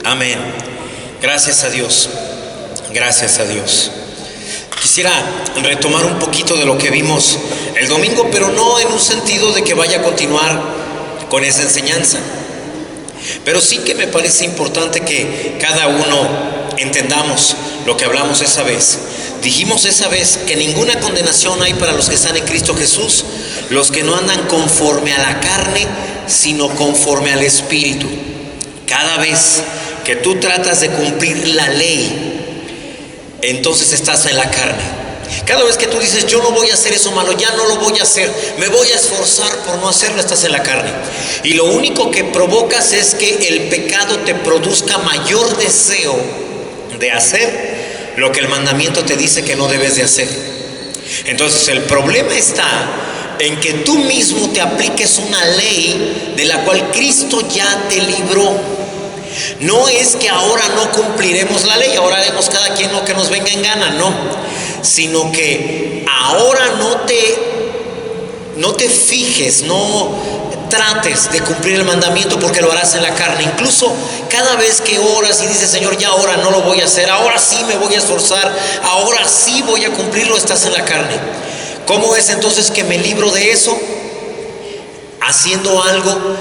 Amén. Gracias a Dios. Gracias a Dios. Quisiera retomar un poquito de lo que vimos el domingo, pero no en un sentido de que vaya a continuar con esa enseñanza. Pero sí que me parece importante que cada uno entendamos lo que hablamos esa vez. Dijimos esa vez que ninguna condenación hay para los que están en Cristo Jesús, los que no andan conforme a la carne, sino conforme al Espíritu. Cada vez que tú tratas de cumplir la ley, entonces estás en la carne. Cada vez que tú dices, yo no voy a hacer eso malo, ya no lo voy a hacer, me voy a esforzar por no hacerlo, estás en la carne. Y lo único que provocas es que el pecado te produzca mayor deseo de hacer lo que el mandamiento te dice que no debes de hacer. Entonces el problema está en que tú mismo te apliques una ley de la cual Cristo ya te libró. No es que ahora no cumpliremos la ley, ahora haremos cada quien lo que nos venga en gana, no, sino que ahora no te fijes, no trates de cumplir el mandamiento, porque lo harás en la carne. Incluso cada vez que oras y dices, Señor, ya ahora no lo voy a hacer, ahora sí me voy a esforzar, ahora sí voy a cumplirlo, estás en la carne. ¿Cómo es entonces que me libro de eso? Haciendo algo,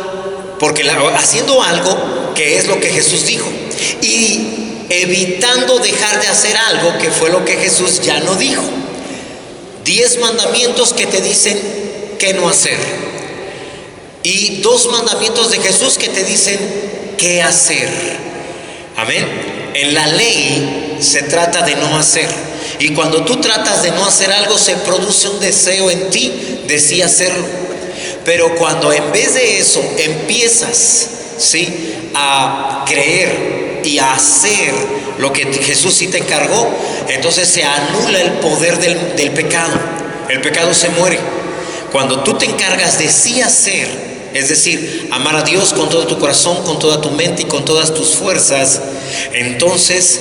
haciendo algo que es lo que Jesús dijo, y evitando dejar de hacer algo que fue lo que Jesús ya no dijo. 10 mandamientos que te dicen qué no hacer, y 2 mandamientos de Jesús que te dicen qué hacer. Amén. En la ley se trata de no hacer, y cuando tú tratas de no hacer algo, se produce un deseo en ti de sí hacerlo. Pero cuando en vez de eso empiezas, ¿sí?, a creer y a hacer lo que Jesús sí te encargó, entonces se anula el poder del pecado. El pecado se muere. Cuando tú te encargas de sí hacer, es decir, amar a Dios con todo tu corazón, con toda tu mente y con todas tus fuerzas, entonces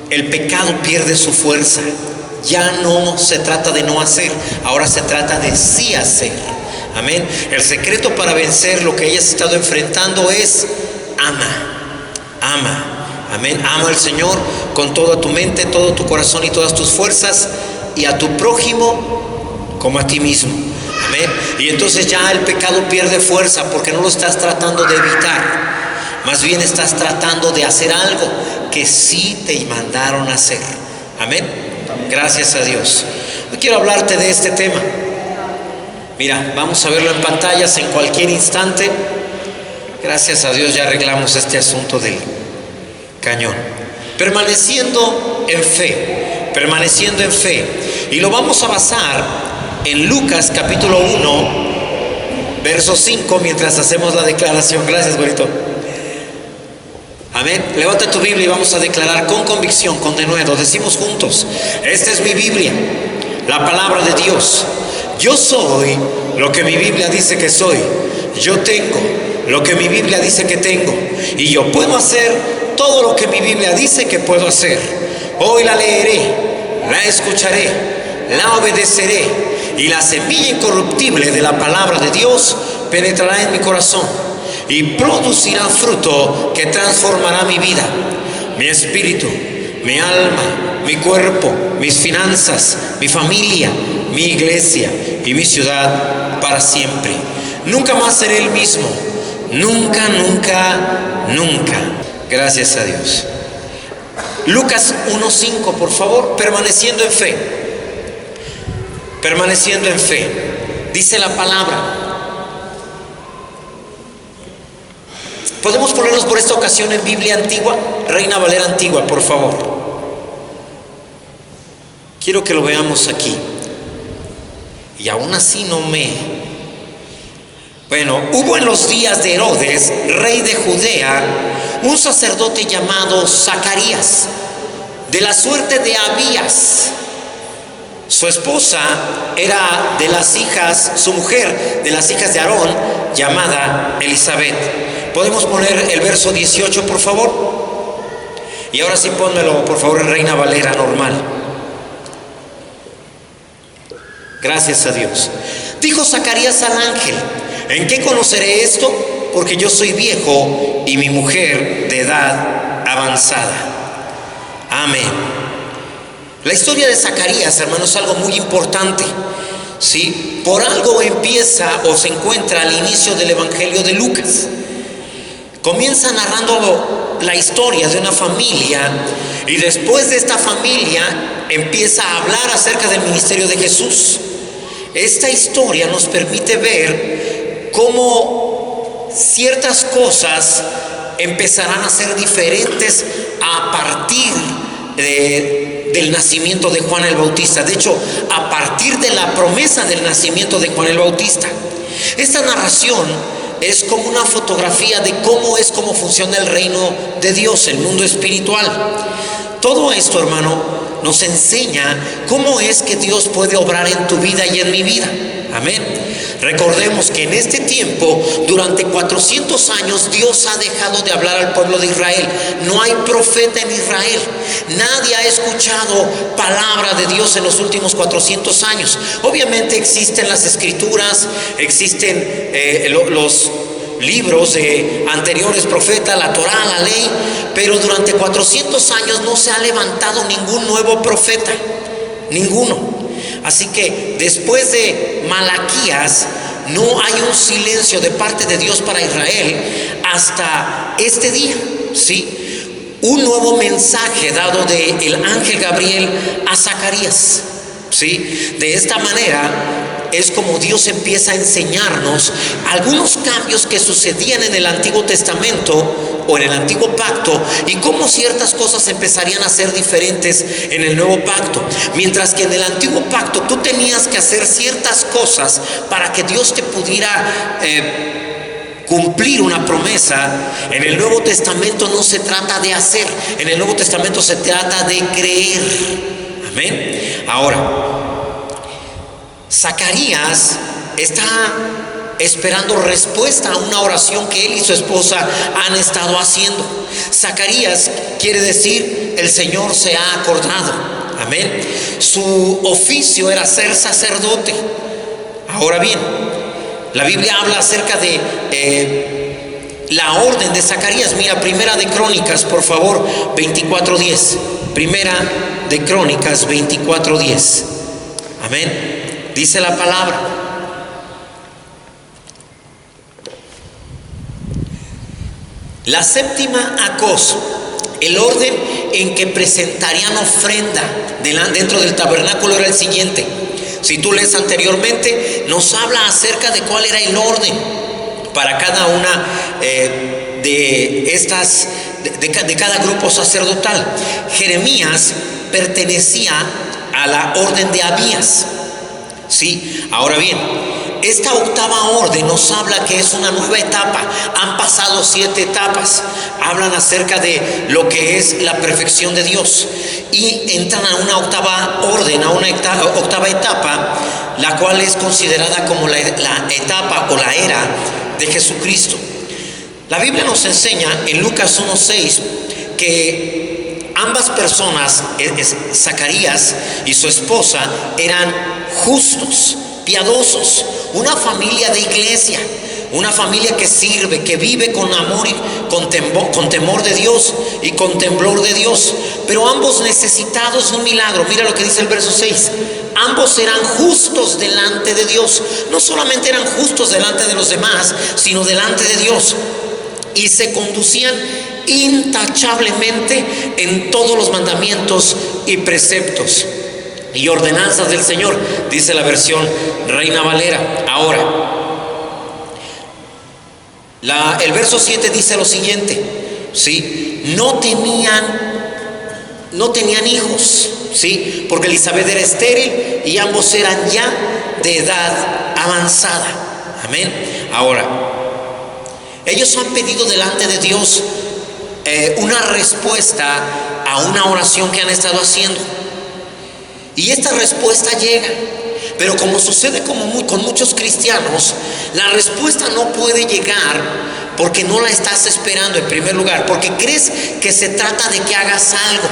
el pecado pierde su fuerza. Ya no se trata de no hacer, ahora se trata de sí hacer. Amén. El secreto para vencer lo que hayas estado enfrentando es ama. Amén. Ama al Señor con toda tu mente, todo tu corazón y todas tus fuerzas, y a tu prójimo como a ti mismo. Amén. Y entonces ya el pecado pierde fuerza, porque no lo estás tratando de evitar, más bien estás tratando de hacer algo que sí te mandaron a hacer. Amén. Gracias a Dios. Yo quiero hablarte de este tema. Mira, vamos a verlo en pantallas en cualquier instante. Gracias a Dios ya arreglamos este asunto del cañón. Permaneciendo en fe. Permaneciendo en fe. Y lo vamos a basar en Lucas capítulo 1, verso 5, mientras hacemos la declaración. Gracias, güerito. Amén. Levanta tu Biblia y vamos a declarar con convicción, con denuedo. Decimos juntos: esta es mi Biblia, la palabra de Dios. Yo soy lo que mi Biblia dice que soy. Yo tengo lo que mi Biblia dice que tengo. Y yo puedo hacer todo lo que mi Biblia dice que puedo hacer. Hoy la leeré, la escucharé, la obedeceré, y la semilla incorruptible de la palabra de Dios penetrará en mi corazón y producirá fruto que transformará mi vida, mi espíritu, mi alma, mi cuerpo, mis finanzas, mi familia, mi iglesia y mi ciudad para siempre. Nunca más seré el mismo. Nunca, nunca, nunca. Gracias a Dios. Lucas 1:5, por favor. Permaneciendo en fe. Permaneciendo en fe. Dice la palabra. ¿Podemos ponernos por esta ocasión en Biblia antigua? Reina Valera antigua, por favor. Quiero que lo veamos aquí. Y aún así Bueno, hubo en los días de Herodes, rey de Judea, un sacerdote llamado Zacarías, de la suerte de Abías. Su esposa era su mujer de las hijas de Aarón, llamada Elizabeth. ¿Podemos poner el verso 18, por favor? Y ahora sí pónmelo, por favor, en Reina Valera normal. Gracias a Dios. Dijo Zacarías al ángel: ¿en qué conoceré esto? porque yo soy viejo y mi mujer de edad avanzada. Amén. La historia de Zacarías, hermanos, es algo muy importante, ¿sí? Por algo empieza o se encuentra al inicio del Evangelio de Lucas. Comienza narrando la historia de una familia y después de esta familia empieza a hablar acerca del ministerio de Jesús. Esta historia nos permite ver cómo ciertas cosas empezarán a ser diferentes a partir del nacimiento de Juan el Bautista. De hecho, a partir de la promesa del nacimiento de Juan el Bautista. Esta narración es como una fotografía de cómo funciona el reino de Dios, el mundo espiritual. Todo esto, hermano, nos enseña cómo es que Dios puede obrar en tu vida y en mi vida. Amén. Recordemos que en este tiempo, durante 400 años, Dios ha dejado de hablar al pueblo de Israel. No hay profeta en Israel. Nadie ha escuchado palabra de Dios en los últimos 400 años. Obviamente existen las escrituras, existen los libros de anteriores profetas, la Torá, la ley, pero durante 400 años no se ha levantado ningún nuevo profeta, ninguno. Así que después de Malaquías no hay un silencio de parte de Dios para Israel hasta este día, ¿sí? Un nuevo mensaje dado del ángel Gabriel a Zacarías, ¿sí? De esta manera es como Dios empieza a enseñarnos algunos cambios que sucedían en el Antiguo Testamento o en el Antiguo Pacto y cómo ciertas cosas empezarían a ser diferentes en el Nuevo Pacto. Mientras que en el Antiguo Pacto tú tenías que hacer ciertas cosas para que Dios te pudiera cumplir una promesa. En el Nuevo Testamento no se trata de hacer, en el Nuevo Testamento se trata de creer. Amén. Ahora, Zacarías está esperando respuesta a una oración que él y su esposa han estado haciendo. Zacarías quiere decir el Señor se ha acordado. Amén. Su oficio era ser sacerdote. Ahora bien, la Biblia habla acerca de la orden de Zacarías. Mira, Primera de Crónicas, por favor, 24:10. Primera de Crónicas 24:10. Amén. Dice la palabra: la séptima acos, el orden en que presentarían ofrenda dentro del tabernáculo era el siguiente. Si tú lees anteriormente, nos habla acerca de cuál era el orden para cada una de estas, de cada grupo sacerdotal. Jeremías pertenecía a la orden de Abías. Sí, ahora bien, esta octava orden nos habla que es una nueva etapa. Han pasado 7 etapas. Hablan acerca de lo que es la perfección de Dios y entran a una octava orden, a una octava etapa, la cual es considerada como la etapa o la era de Jesucristo. La Biblia nos enseña en Lucas 1:6 que ambas personas, Zacarías y su esposa, eran justos, piadosos, una familia de iglesia, una familia que sirve, que vive con amor y con temor de Dios y con temblor de Dios, pero ambos necesitados de un milagro. Mira lo que dice el verso 6: ambos eran justos delante de Dios. No solamente eran justos delante de los demás, sino delante de Dios, y se conducían intachablemente en todos los mandamientos y preceptos y ordenanzas del Señor, dice la versión Reina Valera. Ahora, el verso 7 dice lo siguiente, ¿sí? No tenían hijos, ¿sí? Porque Elizabeth era estéril y ambos eran ya de edad avanzada. Amén. Ahora, ellos han pedido delante de Dios una respuesta a una oración que han estado haciendo. Y esta respuesta llega, pero como sucede con muchos cristianos, la respuesta no puede llegar porque no la estás esperando, en primer lugar, porque crees que se trata de que hagas algo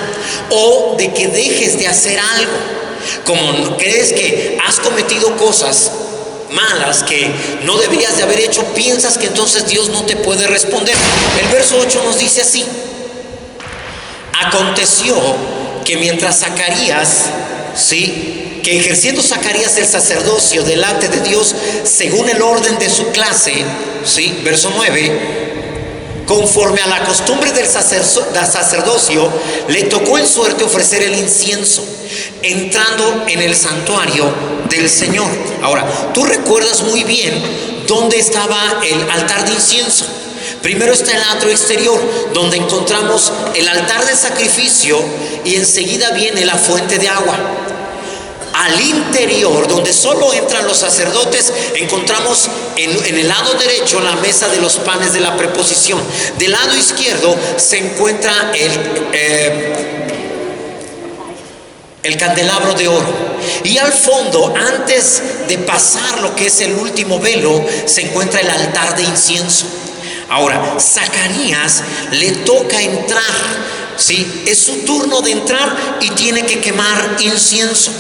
o de que dejes de hacer algo. Como crees que has cometido cosas malas que no deberías de haber hecho, piensas que entonces Dios no te puede responder. El verso 8 nos dice así: aconteció que mientras Zacarías, que ejerciendo Zacarías el sacerdocio delante de Dios según el orden de su clase, verso 9, conforme a la costumbre del sacerdocio, le tocó en suerte ofrecer el incienso, entrando en el santuario del Señor. Ahora, tú recuerdas muy bien dónde estaba el altar de incienso. Primero está el atrio exterior, donde encontramos el altar de sacrificio, y enseguida viene la fuente de agua. Al interior, donde solo entran los sacerdotes, encontramos en el lado derecho la mesa de los panes de la preposición. Del lado izquierdo se encuentra el candelabro de oro. Y al fondo, antes de pasar lo que es el último velo, se encuentra el altar de incienso. Ahora, Zacarías le toca entrar, es su turno de entrar y tiene que quemar incienso.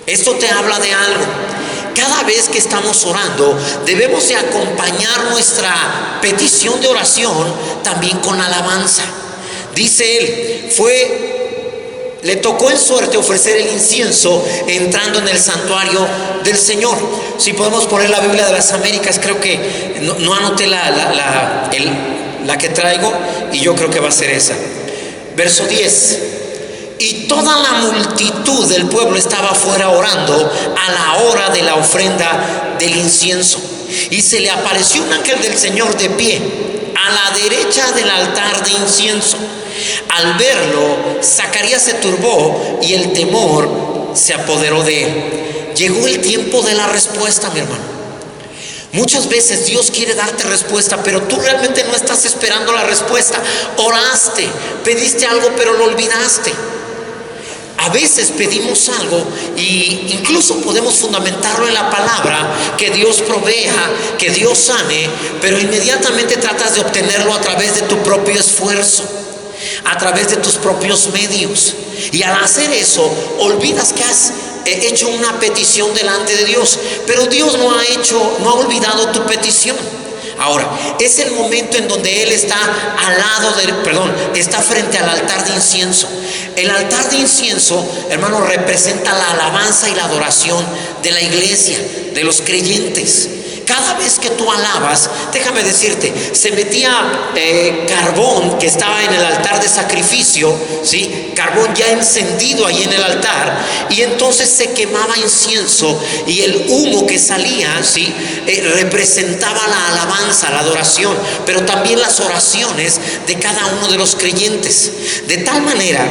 Esto te habla de algo. Cada vez que estamos orando, debemos de acompañar nuestra petición de oración también con alabanza. Dice él, le tocó en suerte ofrecer el incienso entrando en el santuario del Señor. Si podemos poner la Biblia de las Américas, creo que no anoté la que traigo, y yo creo que va a ser esa. Verso 10. Y toda la multitud del pueblo estaba afuera orando a la hora de la ofrenda del incienso. Y se le apareció un ángel del Señor de pie a la derecha del altar de incienso. Al verlo, Zacarías se turbó y el temor se apoderó de él. Llegó el tiempo de la respuesta, mi hermano. Muchas veces Dios quiere darte respuesta, pero tú realmente no estás esperando la respuesta. Oraste, pediste algo, pero lo olvidaste. A veces pedimos algo y incluso podemos fundamentarlo en la palabra, que Dios provea, que Dios sane, pero inmediatamente tratas de obtenerlo a través de tu propio esfuerzo, a través de tus propios medios. Y al hacer eso, olvidas que has hecho una petición delante de Dios, pero Dios no ha olvidado tu petición. Ahora, es el momento en donde Él está está frente al altar de incienso. El altar de incienso, hermano, representa la alabanza y la adoración de la iglesia, de los creyentes. Cada vez que tú alabas, déjame decirte, se metía carbón que estaba en el altar de sacrificio, carbón ya encendido ahí en el altar, y entonces se quemaba incienso, y el humo que salía, representaba la alabanza, la adoración, pero también las oraciones de cada uno de los creyentes, de tal manera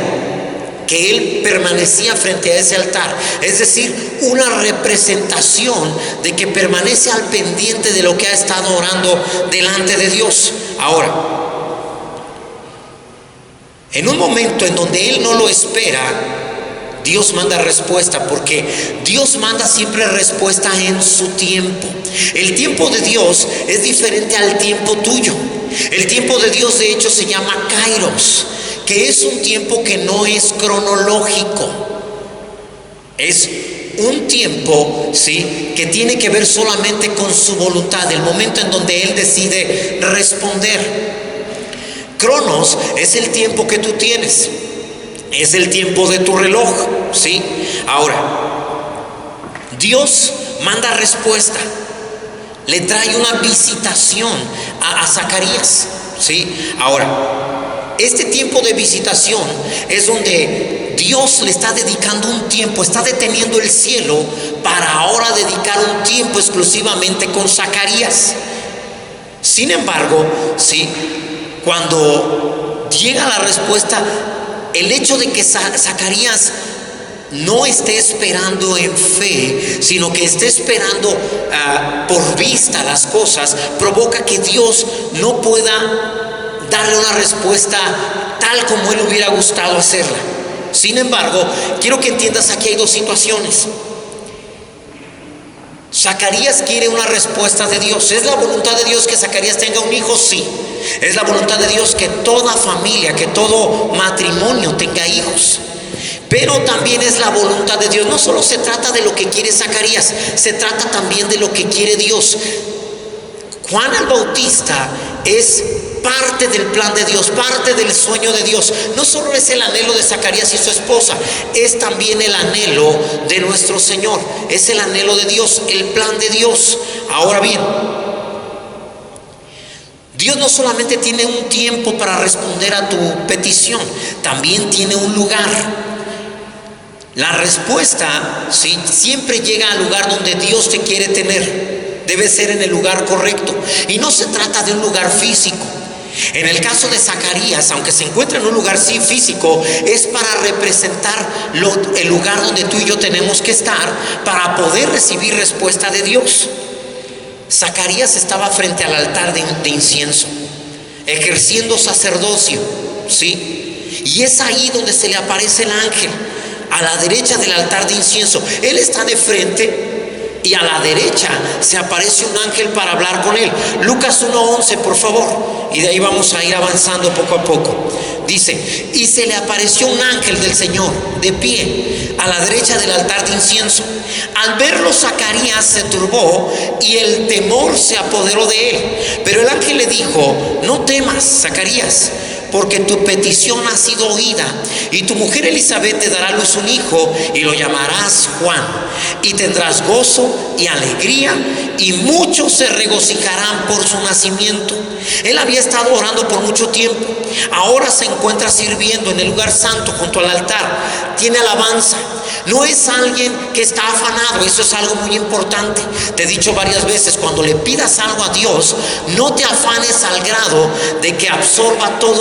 que él permanecía frente a ese altar, es decir, una representación de que permanece al pendiente de lo que ha estado orando delante de Dios. Ahora, en un momento en donde él no lo espera, Dios manda respuesta, porque Dios manda siempre respuesta en su tiempo. El tiempo de Dios es diferente al tiempo tuyo. El tiempo de Dios, de hecho, se llama Kairos, que es un tiempo que no es cronológico. Es un tiempo, que tiene que ver solamente con su voluntad, el momento en donde Él decide responder. Cronos es el tiempo que tú tienes, es el tiempo de tu reloj, Ahora, Dios manda respuesta, le trae una visitación a Zacarías, Ahora, este tiempo de visitación es donde Dios le está dedicando un tiempo, está deteniendo el cielo para ahora dedicar un tiempo exclusivamente con Zacarías. Sin embargo, cuando llega la respuesta, el hecho de que Zacarías no esté esperando en fe, sino que esté esperando por vista las cosas, provoca que Dios no pueda darle una respuesta tal como Él hubiera gustado hacerla. Sin embargo, quiero que entiendas, aquí hay dos situaciones. Zacarías quiere una respuesta de Dios. ¿Es la voluntad de Dios que Zacarías tenga un hijo? Sí. Es la voluntad de Dios que toda familia, que todo matrimonio tenga hijos. pero también es la voluntad de Dios. No solo se trata de lo que quiere Zacarías, se trata también de lo que quiere Dios. Juan el Bautista es parte del plan de Dios, parte del sueño de Dios. No solo es el anhelo de Zacarías y su esposa, es también el anhelo de nuestro Señor, es el anhelo de Dios, el plan de Dios. Ahora bien, Dios no solamente tiene un tiempo para responder a tu petición, también tiene un lugar. La respuesta, ¿sí?, siempre llega al lugar donde Dios te quiere tener. Debe ser en el lugar correcto. Y no se trata de un lugar físico. En el caso de Zacarías, aunque se encuentra en un lugar sí físico, es para representar el lugar donde tú y yo tenemos que estar para poder recibir respuesta de Dios. Zacarías estaba frente al altar de incienso, ejerciendo sacerdocio, ¿sí? Y es ahí donde se le aparece el ángel, a la derecha del altar de incienso. Él está de frente y a la derecha se aparece un ángel para hablar con él. Lucas 1:11, por favor, y de ahí vamos a ir avanzando poco a poco. Dice: y se le apareció un ángel del Señor de pie a la derecha del altar de incienso. Al verlo, Zacarías se turbó y el temor se apoderó de él. Pero el ángel le dijo: no temas, Zacarías, porque tu petición ha sido oída, y tu mujer Elizabeth te dará a luz un hijo, y lo llamarás Juan, y tendrás gozo y alegría, y muchos se regocijarán por su nacimiento. Él había estado orando por mucho tiempo, ahora se encuentra sirviendo en el lugar santo junto al altar, tiene alabanza. No es alguien que está afanado, eso es algo muy importante. Te he dicho varias veces, cuando le pidas algo a Dios, no te afanes al grado de que absorba tus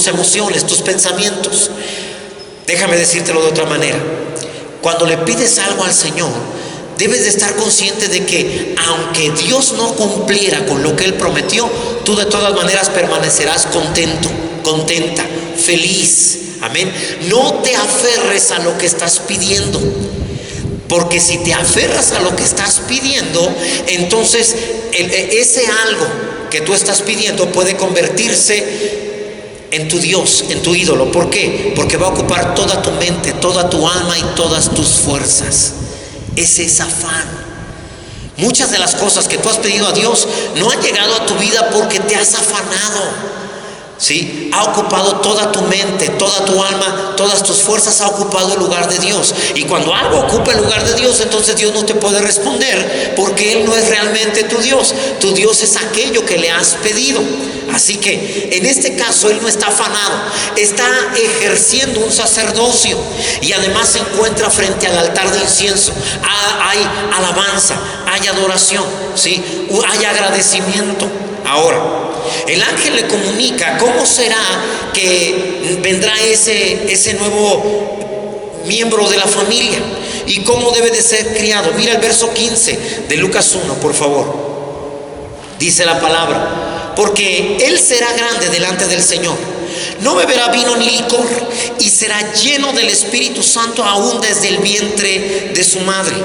emociones, tus pensamientos. Déjame decírtelo de otra manera. Cuando le pides algo al Señor, debes de estar consciente de que aunque Dios no cumpliera con lo que Él prometió, tú de todas maneras permanecerás contento, contenta, feliz. Amén. No te aferres a lo que estás pidiendo, porque si te aferras a lo que estás pidiendo, entonces ese algo que tú estás pidiendo puede convertirse en tu Dios, en tu ídolo. ¿Por qué? Porque va a ocupar toda tu mente, toda tu alma y todas tus fuerzas. Ese es afán. Muchas de las cosas que tú has pedido a Dios no han llegado a tu vida porque te has afanado. ¿Sí? Ha ocupado toda tu mente, toda tu alma, todas tus fuerzas, ha ocupado el lugar de Dios. Y cuando algo ocupa el lugar de Dios, entonces Dios no te puede responder, porque Él no es realmente tu Dios. Tu Dios es aquello que le has pedido. Así que en este caso Él no está afanado, está ejerciendo un sacerdocio, y además se encuentra frente al altar de incienso. Hay alabanza, hay adoración, ¿sí? Hay agradecimiento. Ahora, el ángel le comunica cómo será que vendrá ese nuevo miembro de la familia y cómo debe de ser criado. Mira el verso 15 de Lucas 1, por favor. Dice la palabra: porque él será grande delante del Señor, no beberá vino ni licor, y será lleno del Espíritu Santo aún desde el vientre de su madre.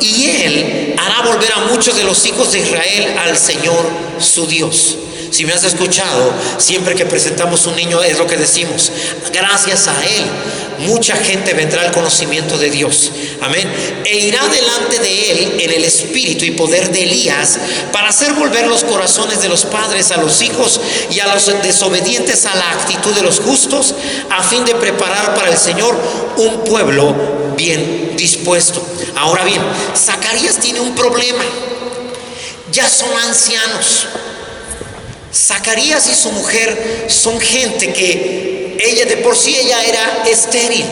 Y él hará volver a muchos de los hijos de Israel al Señor su Dios. Si me has escuchado, siempre que presentamos un niño es lo que decimos: gracias a él mucha gente vendrá al conocimiento de Dios. Amén. E irá delante de él en el espíritu y poder de Elías, para hacer volver los corazones de los padres a los hijos, y a los desobedientes a la actitud de los justos, a fin de preparar para el Señor un pueblo bien dispuesto. Ahora bien, Zacarías tiene un problema. Ya son ancianos. Zacarías y su mujer son gente que ella de por sí ella era estéril.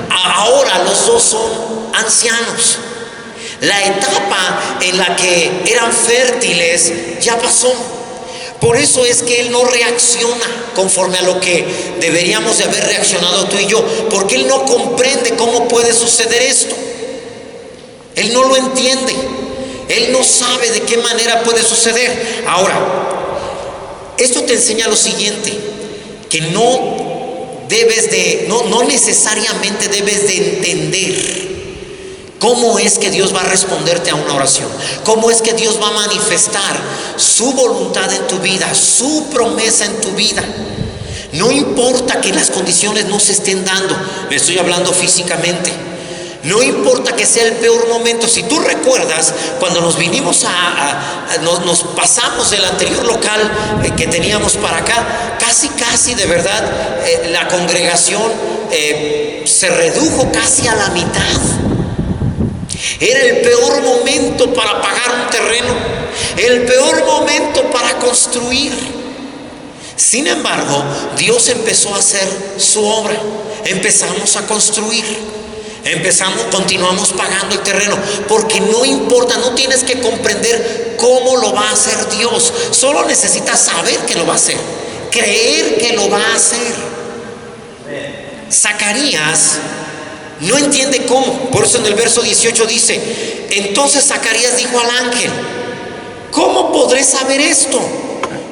Ahora los dos son ancianos. La etapa en la que eran fértiles ya pasó. Por eso es que él no reacciona conforme a lo que deberíamos de haber reaccionado tú y yo, porque él no comprende cómo puede suceder esto. Él no lo entiende. Él no sabe de qué manera puede suceder. Ahora, esto te enseña lo siguiente: que no necesariamente debes de entender cómo es que Dios va a responderte a una oración, cómo es que Dios va a manifestar su voluntad en tu vida, su promesa en tu vida. No importa que las condiciones no se estén dando, me estoy hablando físicamente. No importa que sea el peor momento. Si tú recuerdas, cuando nos vinimos nos pasamos del anterior local que teníamos para acá, casi de verdad, la congregación se redujo casi a la mitad. Era el peor momento para pagar un terreno, el peor momento para construir. Sin embargo, Dios empezó a hacer su obra. Empezamos a construir. Continuamos pagando el terreno, porque no importa, no tienes que comprender cómo lo va a hacer Dios, solo necesitas saber que lo va a hacer, creer que lo va a hacer. Zacarías no entiende cómo, por eso en el verso 18 dice: entonces Zacarías dijo al ángel: ¿cómo podré saber esto?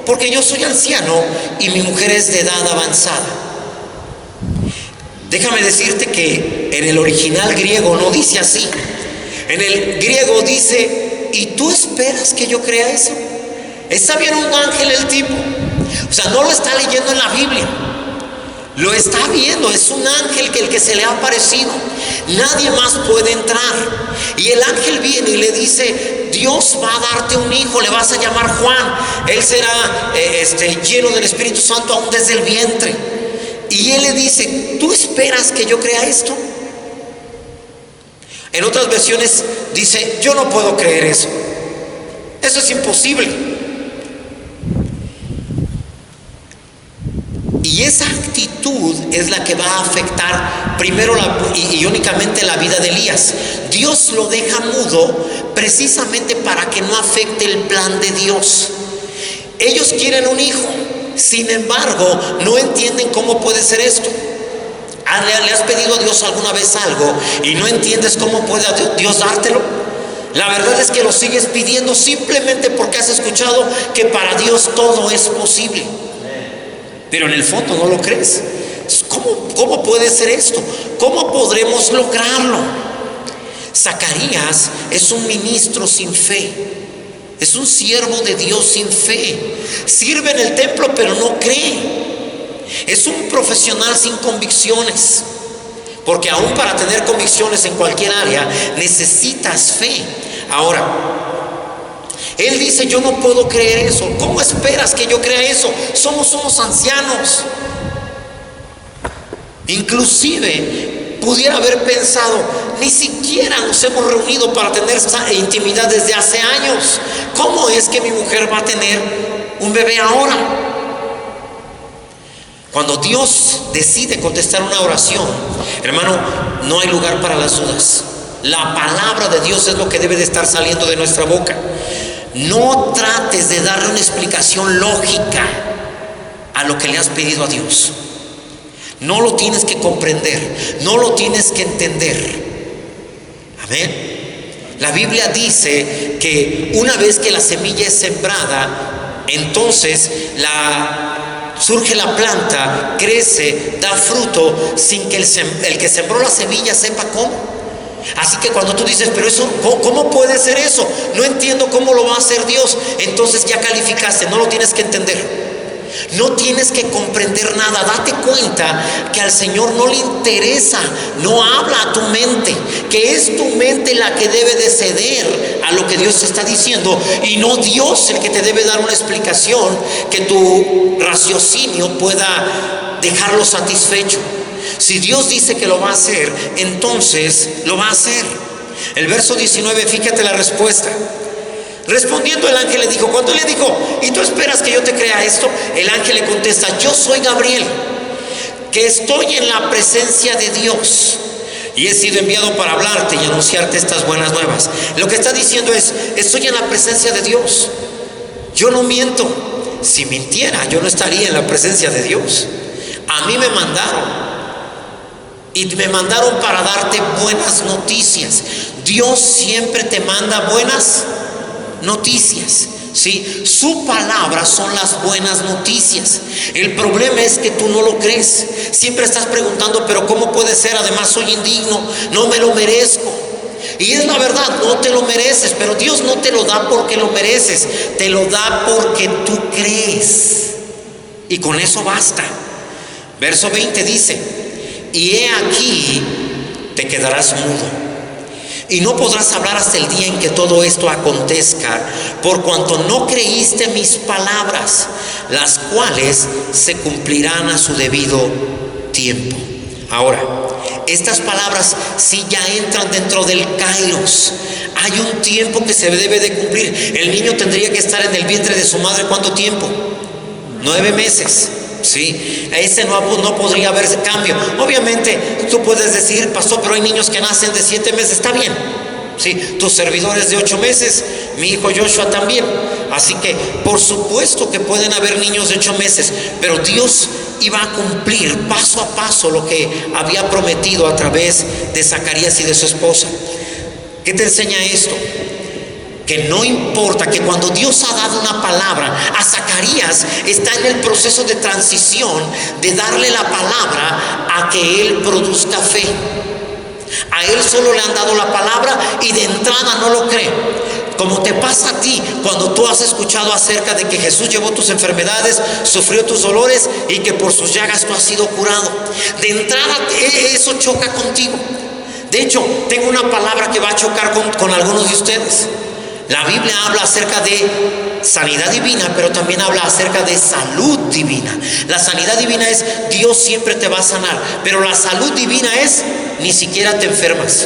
Porque yo soy anciano y mi mujer es de edad avanzada. Déjame decirte que en el original griego no dice así. En el griego dice: ¿y tú esperas que yo crea eso? Está bien un ángel el tipo. O sea, no lo está leyendo en la Biblia, lo está viendo, es un ángel el que se le ha aparecido. Nadie más puede entrar. Y el ángel viene y le dice: Dios va a darte un hijo, le vas a llamar Juan. Él será lleno del Espíritu Santo aún desde el vientre. Y él le dice: ¿tú esperas que yo crea esto? En otras versiones dice: yo no puedo creer eso. Eso es imposible. Y esa actitud es la que va a afectar primero y únicamente la vida de Elías. Dios lo deja mudo precisamente para que no afecte el plan de Dios. Ellos quieren un hijo, sin embargo no entienden cómo puede ser esto. ¿Le has pedido a Dios alguna vez algo y no entiendes cómo puede Dios dártelo? La verdad es que lo sigues pidiendo simplemente porque has escuchado que para Dios todo es posible, pero en el fondo no lo crees. ¿Cómo puede ser esto? ¿Cómo podremos lograrlo? Zacarías es un ministro sin fe, es un siervo de Dios sin fe. Sirve en el templo pero no cree. Es un profesional sin convicciones, porque aún para tener convicciones en cualquier área necesitas fe. Ahora, él dice: yo no puedo creer eso. ¿Cómo esperas que yo crea eso? Somos unos ancianos. Inclusive pudiera haber pensado: ni siquiera nos hemos reunido para tener esa intimidad desde hace años. ¿Cómo es que mi mujer va a tener un bebé ahora? Cuando Dios decide contestar una oración, hermano, no hay lugar para las dudas. La palabra de Dios es lo que debe de estar saliendo de nuestra boca. No trates de darle una explicación lógica a lo que le has pedido a Dios. No lo tienes que comprender, no lo tienes que entender. Amén. La Biblia dice que una vez que la semilla es sembrada, entonces surge la planta, crece, da fruto, sin que el que sembró la semilla sepa cómo. Así que cuando tú dices: pero eso, ¿cómo puede ser eso? No entiendo cómo lo va a hacer Dios. Entonces ya calificaste, no lo tienes que entender. No tienes que comprender nada. Date cuenta que al Señor no le interesa, no habla a tu mente, que es tu mente la que debe de ceder a lo que Dios te está diciendo, y no Dios el que te debe dar una explicación que tu raciocinio pueda dejarlo satisfecho. Si Dios dice que lo va a hacer, entonces lo va a hacer. El verso 19, fíjate la respuesta. Respondiendo el ángel le dijo, cuando le dijo: ¿y tú esperas que yo te crea esto? El ángel le contesta: yo soy Gabriel, que estoy en la presencia de Dios, y he sido enviado para hablarte y anunciarte estas buenas nuevas. Lo que está diciendo es: estoy en la presencia de Dios. Yo no miento. Si mintiera, yo no estaría en la presencia de Dios. A mí me mandaron, y me mandaron para darte buenas noticias. Dios siempre te manda buenas noticias, ¿sí? Su palabra son las buenas noticias. El problema es que tú no lo crees. Siempre estás preguntando: pero ¿cómo puede ser? Además soy indigno, no me lo merezco. Y es la verdad, no te lo mereces, pero Dios no te lo da porque lo mereces, te lo da porque tú crees, y con eso basta. Verso 20 dice: y he aquí, te quedarás mudo, y no podrás hablar hasta el día en que todo esto acontezca, por cuanto no creíste mis palabras, las cuales se cumplirán a su debido tiempo. Ahora, estas palabras sí ya entran dentro del kairos. Hay un tiempo que se debe de cumplir. El niño tendría que estar en el vientre de su madre, ¿cuánto tiempo? 9 meses. Sí, ese no podría haber cambio. Obviamente tú puedes decir: pastor, pero hay niños que nacen de 7 meses. Está bien, sí, tus servidores de 8 meses, mi hijo Joshua también. Así que por supuesto que pueden haber niños de 8 meses, pero Dios iba a cumplir paso a paso lo que había prometido a través de Zacarías y de su esposa. ¿Qué te enseña esto? Que no importa, que cuando Dios ha dado una palabra a Zacarías, está en el proceso de transición de darle la palabra a que él produzca fe. A él solo le han dado la palabra y de entrada no lo cree. Como te pasa a ti cuando tú has escuchado acerca de que Jesús llevó tus enfermedades, sufrió tus dolores y que por sus llagas tú has sido curado. De entrada eso choca contigo. De hecho, tengo una palabra que va a chocar con algunos de ustedes. La Biblia habla acerca de sanidad divina, pero también habla acerca de salud divina. La sanidad divina es: Dios siempre te va a sanar, pero la salud divina es: ni siquiera te enfermas.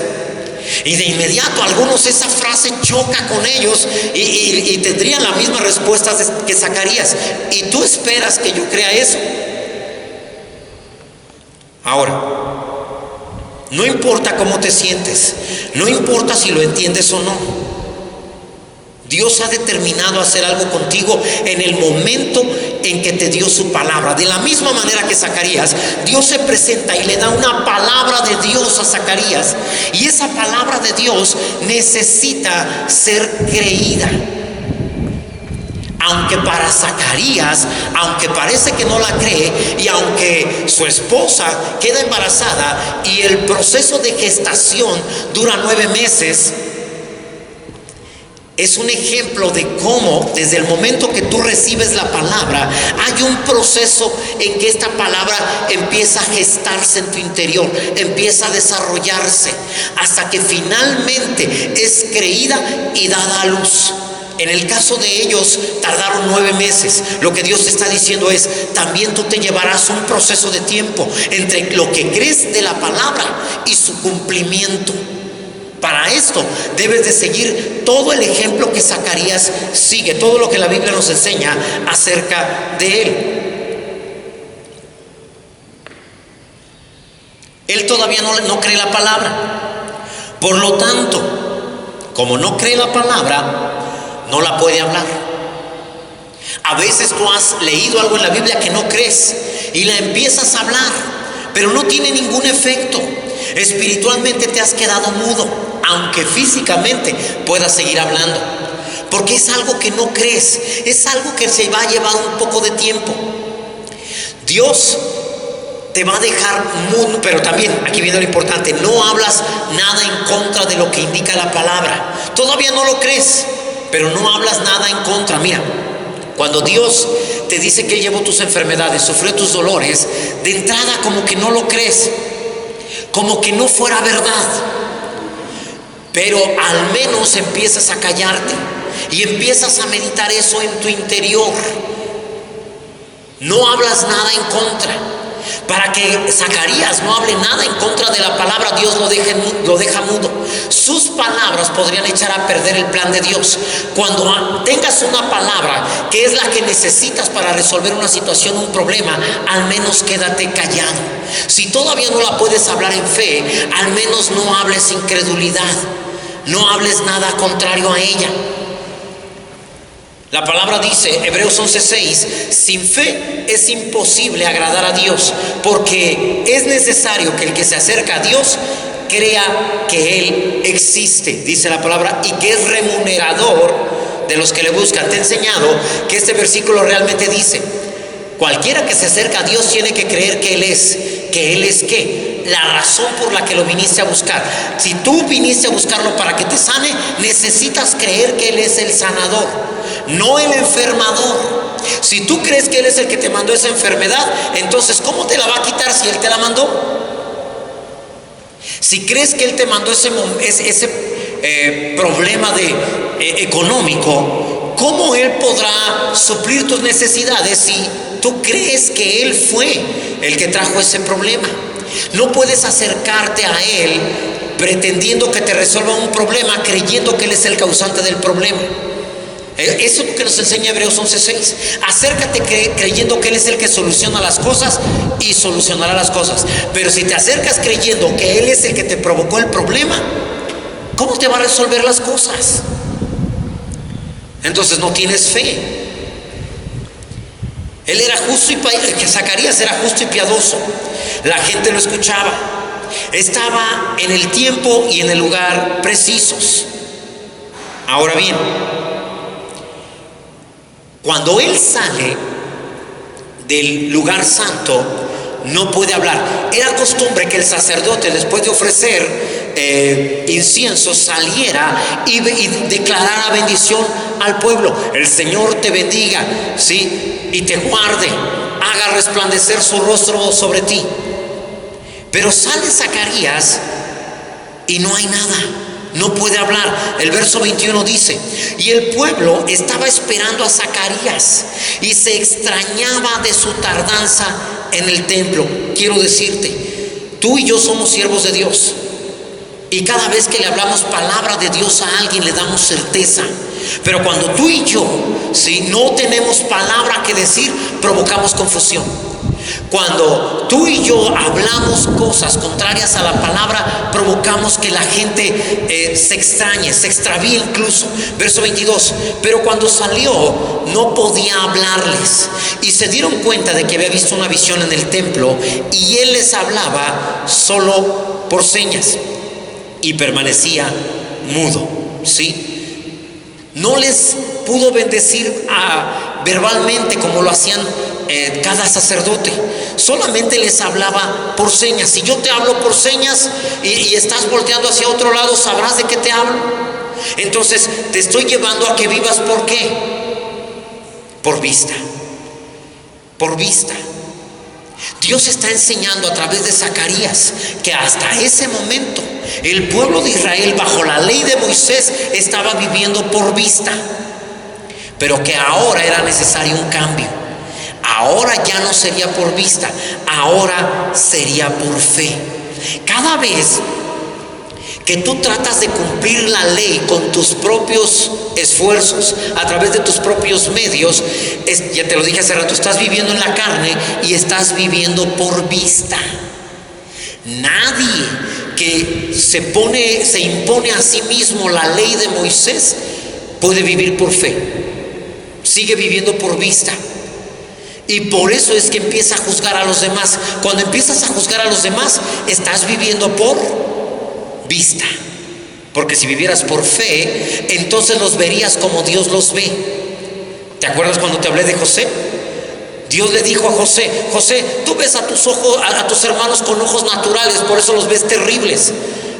Y de inmediato algunos esa frase choca con ellos y tendrían la misma respuesta que Zacarías. ¿Y tú esperas que yo crea eso? Ahora, no importa cómo te sientes, no importa si lo entiendes o no, Dios ha determinado hacer algo contigo en el momento en que te dio su palabra. De la misma manera que Zacarías, Dios se presenta y le da una palabra de Dios a Zacarías. Y esa palabra de Dios necesita ser creída. Aunque para Zacarías, aunque parece que no la cree, y aunque su esposa queda embarazada y el proceso de gestación dura 9 meses, es un ejemplo de cómo desde el momento que tú recibes la palabra, hay un proceso en que esta palabra empieza a gestarse en tu interior, empieza a desarrollarse, hasta que finalmente es creída y dada a luz. En el caso de ellos tardaron 9 meses. Lo que Dios te está diciendo es: también tú te llevarás un proceso de tiempo entre lo que crees de la palabra y su cumplimiento. Para esto debes de seguir todo el ejemplo que Zacarías sigue, todo lo que la Biblia nos enseña acerca de él. Él todavía no cree la palabra. Por lo tanto, como no cree la palabra, no la puede hablar. A veces tú has leído algo en la Biblia que no crees y la empiezas a hablar, pero no tiene ningún efecto. Espiritualmente te has quedado mudo, aunque físicamente puedas seguir hablando, porque es algo que no crees, es algo que se va a llevar un poco de tiempo. Dios te va a dejar mudo, pero también, aquí viene lo importante: no hablas nada en contra de lo que indica la palabra. Todavía no lo crees, pero no hablas nada en contra. Mira, cuando Dios te dice que Él llevó tus enfermedades, sufrió tus dolores, de entrada como que no lo crees, como que no fuera verdad, pero al menos empiezas a callarte y empiezas a meditar eso en tu interior. No hablas nada en contra. Para que Zacarías no hable nada en contra de la palabra, Dios lo deja mudo. Sus palabras podrían echar a perder el plan de Dios. Cuando tengas una palabra que es la que necesitas para resolver una situación, un problema, al menos quédate callado. Si todavía no la puedes hablar en fe, al menos no hables incredulidad, no hables nada contrario a ella. La palabra dice, Hebreos 11:6, sin fe es imposible agradar a Dios, porque es necesario que el que se acerca a Dios crea que Él existe, dice la palabra, y que es remunerador de los que le buscan. Te he enseñado que este versículo realmente dice: cualquiera que se acerca a Dios tiene que creer que Él es. ¿Que Él es qué? La razón por la que lo viniste a buscar. Si tú viniste a buscarlo para que te sane, necesitas creer que Él es el sanador. no el enfermador. Si tú crees que Él es el que te mandó esa enfermedad, entonces ¿cómo te la va a quitar si Él te la mandó? Si crees que Él te mandó ese problema económico, ¿cómo Él podrá suplir tus necesidades si tú crees que Él fue el que trajo ese problema? No puedes acercarte a Él pretendiendo que te resuelva un problema, creyendo que Él es el causante del problema. Eso es lo que nos enseña Hebreos 11:6. Acércate creyendo que Él es el que soluciona las cosas y solucionará las cosas. Pero si te acercas creyendo que Él es el que te provocó el problema, ¿cómo te va a resolver las cosas? Entonces no tienes fe. Él era justo Zacarías era justo y piadoso. La gente lo escuchaba. Estaba en el tiempo y en el lugar precisos. Ahora bien, cuando él sale del lugar santo, no puede hablar. Era costumbre que el sacerdote, después de ofrecer incienso, saliera y declarara bendición al pueblo. El Señor te bendiga, ¿sí? Y te guarde, haga resplandecer su rostro sobre ti. Pero sale Zacarías y no hay nada. No puede hablar. El verso 21 dice: y el pueblo estaba esperando a Zacarías y se extrañaba de su tardanza en el templo. Quiero decirte, tú y yo somos siervos de Dios, y cada vez que le hablamos palabra de Dios a alguien le damos certeza. Pero cuando tú y yo, si no tenemos palabra que decir, provocamos confusión. Cuando tú y yo hablamos cosas contrarias a la palabra, provocamos que la gente se extrañe, se extravíe incluso. Verso 22: pero cuando salió no podía hablarles, y se dieron cuenta de que había visto una visión en el templo, y él les hablaba solo por señas, y permanecía mudo. ¿Sí? No les pudo bendecir verbalmente como lo hacían cada sacerdote. Solamente les hablaba por señas. Si yo te hablo por señas y estás volteando hacia otro lado, sabrás de qué te hablo. Entonces te estoy llevando a que vivas. ¿Por qué? Por vista. Por vista. Dios está enseñando a través de Zacarías que hasta ese momento el pueblo de Israel, bajo la ley de Moisés, estaba viviendo por vista, pero que ahora era necesario un cambio. Ahora ya no sería por vista, ahora sería por fe. Cada vez que tú tratas de cumplir la ley con tus propios esfuerzos, a través de tus propios medios, ya te lo dije hace rato, estás viviendo en la carne y estás viviendo por vista. Nadie que se impone a sí mismo la ley de Moisés puede vivir por fe. Sigue viviendo por vista. Y por eso es que empieza a juzgar a los demás. Cuando empiezas a juzgar a los demás, estás viviendo por vista. Porque si vivieras por fe, entonces los verías como Dios los ve. ¿Te acuerdas cuando te hablé de José? Dios le dijo a José: José, tú ves a tus hermanos con ojos naturales, por eso los ves terribles,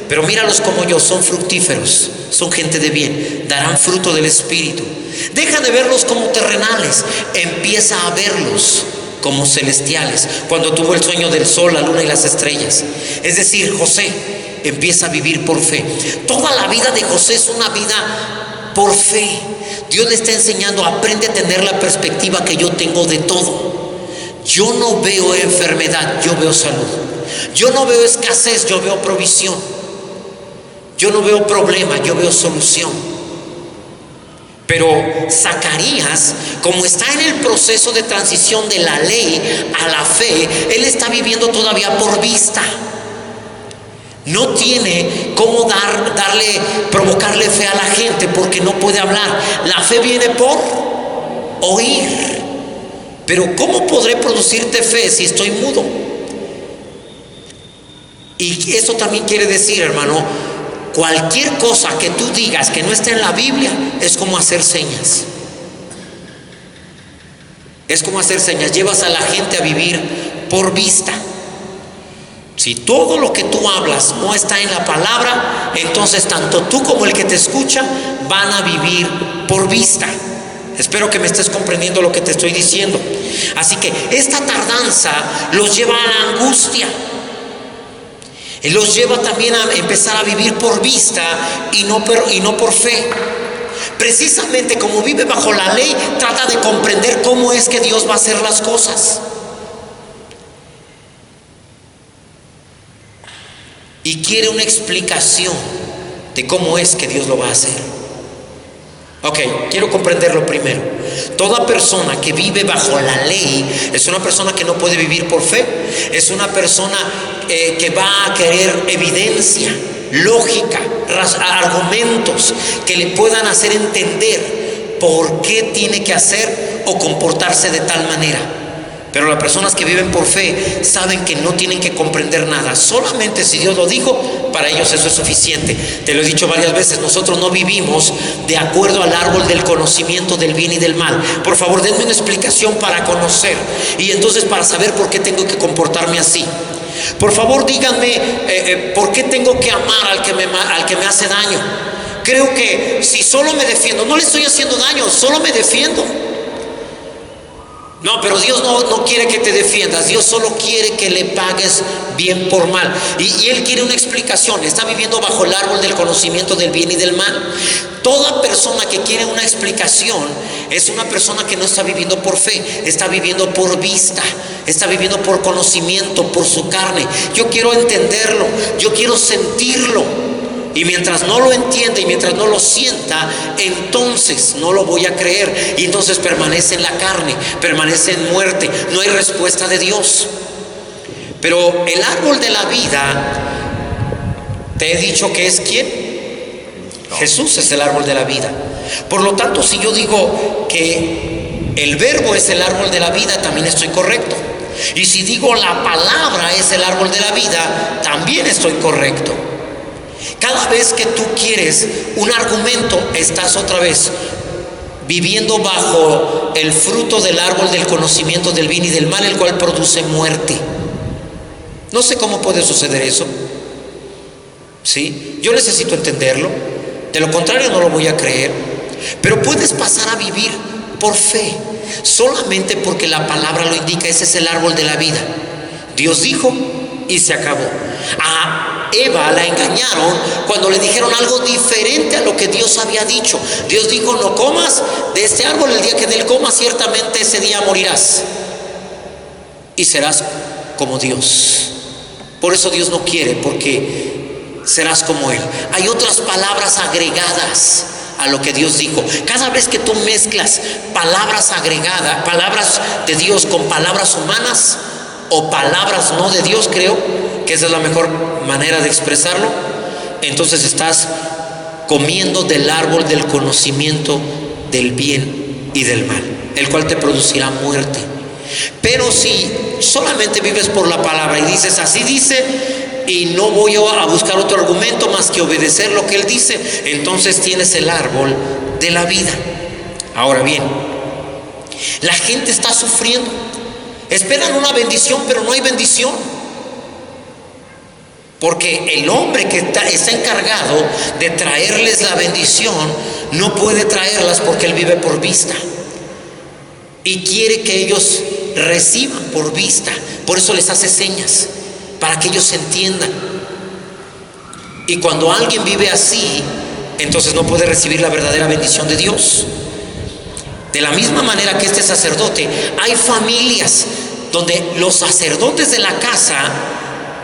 pero míralos como yo, son fructíferos, son gente de bien, darán fruto del Espíritu. Deja de verlos como terrenales, empieza a verlos como celestiales. Cuando tuvo el sueño del sol, la luna y las estrellas, es decir, José empieza a vivir por fe. Toda la vida de José es una vida por fe. Dios le está enseñando: aprende a tener la perspectiva que yo tengo de todo. Yo no veo enfermedad, yo veo salud. Yo no veo escasez, yo veo provisión. Yo no veo problema, yo veo solución. Pero Zacarías, como está en el proceso de transición de la ley a la fe, él está viviendo todavía por vista. No tiene cómo provocarle fe a la gente, porque no puede hablar. La fe viene por oír. Pero ¿cómo podré producirte fe si estoy mudo? Y eso también quiere decir, hermano, cualquier cosa que tú digas que no está en la Biblia es como hacer señas. Es como hacer señas. Llevas a la gente a vivir por vista. Si todo lo que tú hablas no está en la palabra, entonces tanto tú como el que te escucha van a vivir por vista. Espero que me estés comprendiendo lo que te estoy diciendo. Así que esta tardanza los lleva a la angustia. Y los lleva también a empezar a vivir por vista y no por fe. Precisamente como vive bajo la ley, trata de comprender cómo es que Dios va a hacer las cosas. Y quiere una explicación de cómo es que Dios lo va a hacer. Ok, quiero comprenderlo primero. Toda persona que vive bajo la ley es una persona que no puede vivir por fe. Es una persona que va a querer evidencia, lógica, argumentos que le puedan hacer entender por qué tiene que hacer o comportarse de tal manera. Pero las personas que viven por fe saben que no tienen que comprender nada. Solamente si Dios lo dijo, para ellos eso es suficiente. Te lo he dicho varias veces, nosotros no vivimos de acuerdo al árbol del conocimiento del bien y del mal. Por favor, denme una explicación para conocer y entonces para saber por qué tengo que comportarme así. Por favor, díganme por qué tengo que amar al que me hace daño. Creo que si solo me defiendo, no le estoy haciendo daño, solo me defiendo. No, pero Dios no quiere que te defiendas. Dios solo quiere que le pagues bien por mal. Y Él quiere una explicación. Está viviendo bajo el árbol del conocimiento del bien y del mal. Toda persona que quiere una explicación es una persona que no está viviendo por fe. Está viviendo por vista. Está viviendo por conocimiento, por su carne. Yo quiero entenderlo. Yo quiero sentirlo. Y mientras no lo entienda y mientras no lo sienta, entonces no lo voy a creer. Y entonces permanece en la carne, permanece en muerte. No hay respuesta de Dios. Pero el árbol de la vida, te he dicho que es ¿quién? Jesús es el árbol de la vida. Por lo tanto, si yo digo que el verbo es el árbol de la vida, también estoy correcto. Y si digo la palabra es el árbol de la vida, también estoy correcto. Cada vez que tú quieres un argumento, estás otra vez viviendo bajo el fruto del árbol del conocimiento del bien y del mal, el cual produce muerte. No sé cómo puede suceder eso. ¿Sí? Yo necesito entenderlo. De lo contrario no lo voy a creer. Pero puedes pasar a vivir por fe, solamente porque la palabra lo indica. Ese es el árbol de la vida. Dios dijo y se acabó. A Eva la engañaron cuando le dijeron algo diferente a lo que Dios había dicho. Dios dijo: no comas de este árbol, el día que de él comas ciertamente ese día morirás y serás como Dios. Por eso Dios no quiere, porque serás como Él. Hay otras palabras agregadas a lo que Dios dijo. Cada vez que tú mezclas palabras agregadas, palabras de Dios con palabras humanas o palabras no de Dios, creo que esa es la mejor manera de expresarlo, entonces estás comiendo del árbol del conocimiento del bien y del mal, el cual te producirá muerte. Pero si solamente vives por la palabra y dices así dice y no voy a buscar otro argumento más que obedecer lo que Él dice, entonces tienes el árbol de la vida. Ahora bien, la gente está sufriendo, esperan una bendición, pero no hay bendición. Porque el hombre que está encargado de traerles la bendición no puede traerlas porque él vive por vista. Y quiere que ellos reciban por vista. Por eso les hace señas, para que ellos entiendan. Y cuando alguien vive así, entonces no puede recibir la verdadera bendición de Dios. De la misma manera que este sacerdote, hay familias donde los sacerdotes de la casa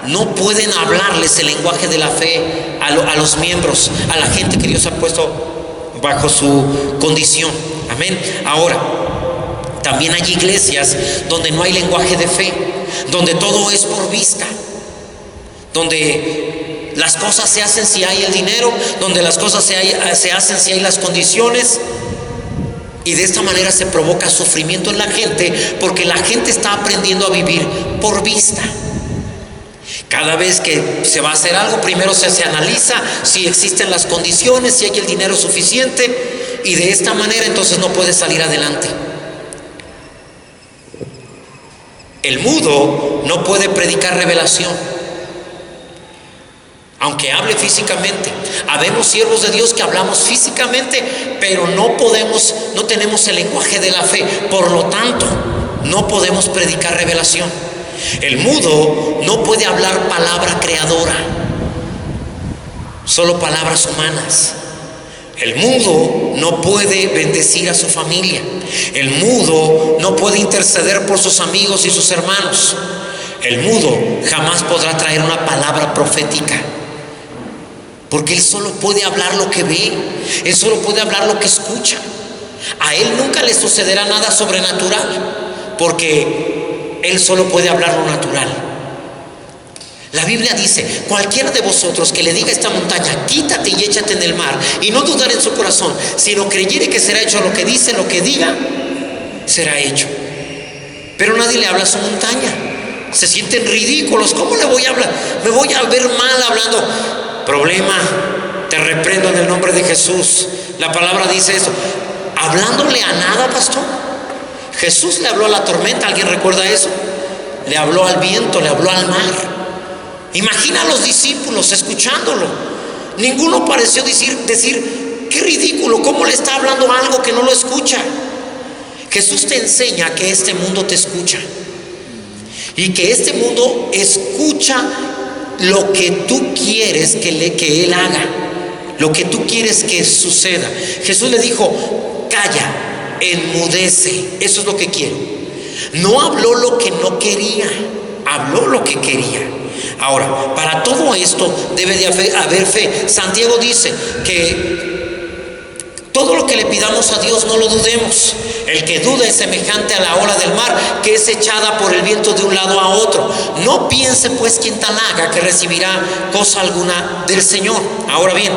no pueden hablarles el lenguaje de la fe a los miembros, a la gente que Dios ha puesto bajo su condición. Amén. Ahora, también hay iglesias donde no hay lenguaje de fe, donde todo es por vista, donde las cosas se hacen si hay el dinero, donde las cosas se hacen si hay las condiciones. Y de esta manera se provoca sufrimiento en la gente, porque la gente está aprendiendo a vivir por vista. Cada vez que se va a hacer algo, primero se analiza si existen las condiciones, si hay el dinero suficiente, y de esta manera entonces no puede salir adelante. El mudo no puede predicar revelación. aunque hable físicamente. Habemos siervos de Dios que hablamos físicamente, pero no tenemos el lenguaje de la fe. Por lo tanto, no podemos predicar revelación. El mudo no puede hablar palabra creadora, solo palabras humanas. El mudo no puede bendecir a su familia. El mudo no puede interceder por sus amigos y sus hermanos. El mudo jamás podrá traer una palabra profética, porque él solo puede hablar lo que ve, él solo puede hablar lo que escucha. A él nunca le sucederá nada sobrenatural, porque él solo puede hablar lo natural. La Biblia dice: cualquiera de vosotros que le diga a esta montaña, quítate y échate en el mar, y no dudar en su corazón, sino creyere que será hecho lo que dice, lo que diga, será hecho. Pero nadie le habla a su montaña. Se sienten ridículos. ¿Cómo le voy a hablar? Me voy a ver mal hablando. Problema, te reprendo en el nombre de Jesús. La palabra dice eso. Hablándole a nada, pastor. Jesús le habló a la tormenta. ¿Alguien recuerda eso? Le habló al viento, le habló al mar. Imagina a los discípulos escuchándolo. Ninguno pareció decir qué ridículo, ¿cómo le está hablando algo que no lo escucha? Jesús te enseña que este mundo te escucha, y que este mundo escucha lo que tú quieres que Él haga, lo que tú quieres que suceda. Jesús le dijo: calla, enmudece. Eso es lo que quiero. No habló lo que no quería, habló lo que quería. Ahora, para todo esto debe de haber fe. Santiago dice que todo lo que le pidamos a Dios no lo dudemos. El que duda es semejante a la ola del mar, que es echada por el viento de un lado a otro. No piense pues quien tal haga que recibirá cosa alguna del Señor. Ahora bien,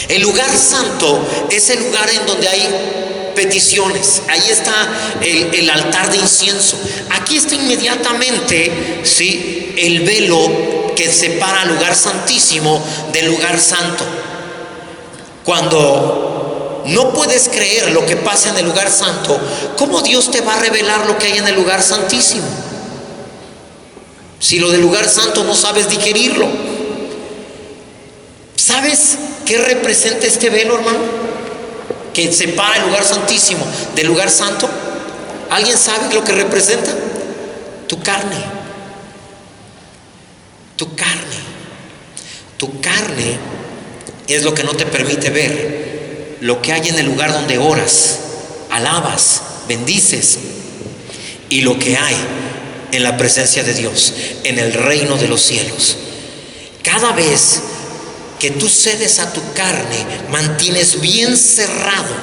el lugar santo es el lugar en donde hay peticiones. Ahí está el altar de incienso. Aquí está inmediatamente, ¿sí?, el velo que separa el lugar santísimo del lugar santo. Cuando no puedes creer lo que pasa en el lugar santo, ¿cómo Dios te va a revelar lo que hay en el lugar santísimo? Si lo del lugar santo no sabes digerirlo. ¿Sabes qué representa este velo, hermano, que separa el lugar santísimo del lugar santo? ¿Alguien sabe lo que representa? Tu carne. Tu carne. Tu carne es lo que no te permite ver lo que hay en el lugar donde oras, alabas, bendices, y lo que hay en la presencia de Dios, en el reino de los cielos. Cada vez que tú cedes a tu carne, mantienes bien cerrado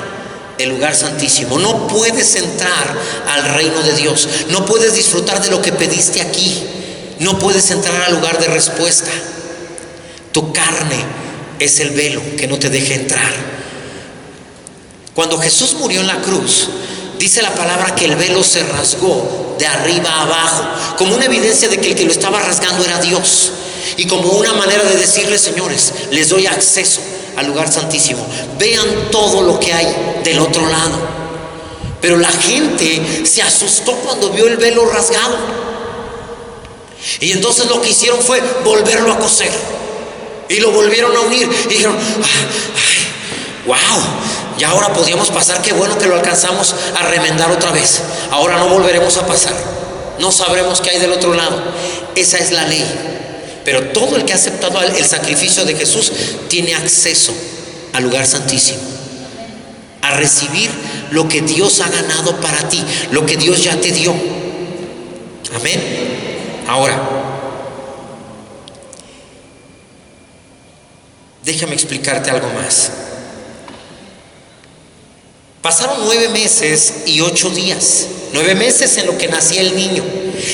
el lugar santísimo. No puedes entrar al reino de Dios. No puedes disfrutar de lo que pediste aquí. No puedes entrar al lugar de respuesta. Tu carne es el velo que no te deja entrar. Cuando Jesús murió en la cruz, dice la palabra que el velo se rasgó de arriba a abajo, como una evidencia de que el que lo estaba rasgando era Dios, y como una manera de decirle: señores, les doy acceso al lugar santísimo, vean todo lo que hay del otro lado. Pero la gente se asustó cuando vio el velo rasgado, y entonces lo que hicieron fue volverlo a coser, y lo volvieron a unir, y dijeron: wow, ya ahora podíamos pasar, qué bueno que lo alcanzamos a remendar otra vez, ahora no volveremos a pasar, no sabremos qué hay del otro lado. Esa es la ley. Pero todo el que ha aceptado el sacrificio de Jesús tiene acceso al lugar santísimo, a recibir lo que Dios ha ganado para ti, lo que Dios ya te dio. Amén. Ahora, déjame explicarte algo más. Pasaron 9 meses y 8 días. 9 meses en lo que nacía el niño.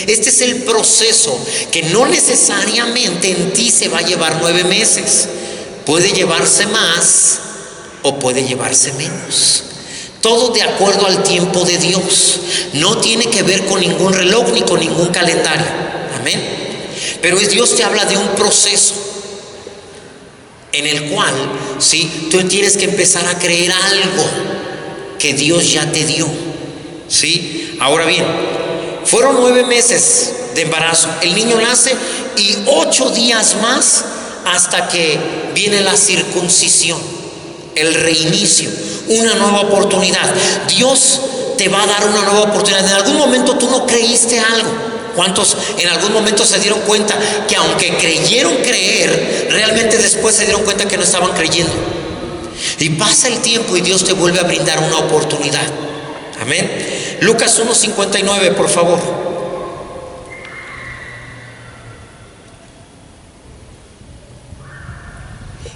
Este es el proceso que no necesariamente en ti se va a llevar 9 meses. Puede llevarse más o puede llevarse menos. Todo de acuerdo al tiempo de Dios. No tiene que ver con ningún reloj ni con ningún calendario. Amén. Pero Dios te habla de un proceso en el cual, ¿sí?, tú tienes que empezar a creer algo que Dios ya te dio. ¿Sí? Ahora bien, fueron 9 meses de embarazo. El niño nace y 8 días más hasta que viene la circuncisión, el reinicio, una nueva oportunidad. Dios te va a dar una nueva oportunidad. En algún momento tú no creíste algo. ¿Cuántos en algún momento se dieron cuenta que aunque creyeron creer, realmente después se dieron cuenta que no estaban creyendo? Y pasa el tiempo y Dios te vuelve a brindar una oportunidad. Amén. Lucas 1:59, por favor.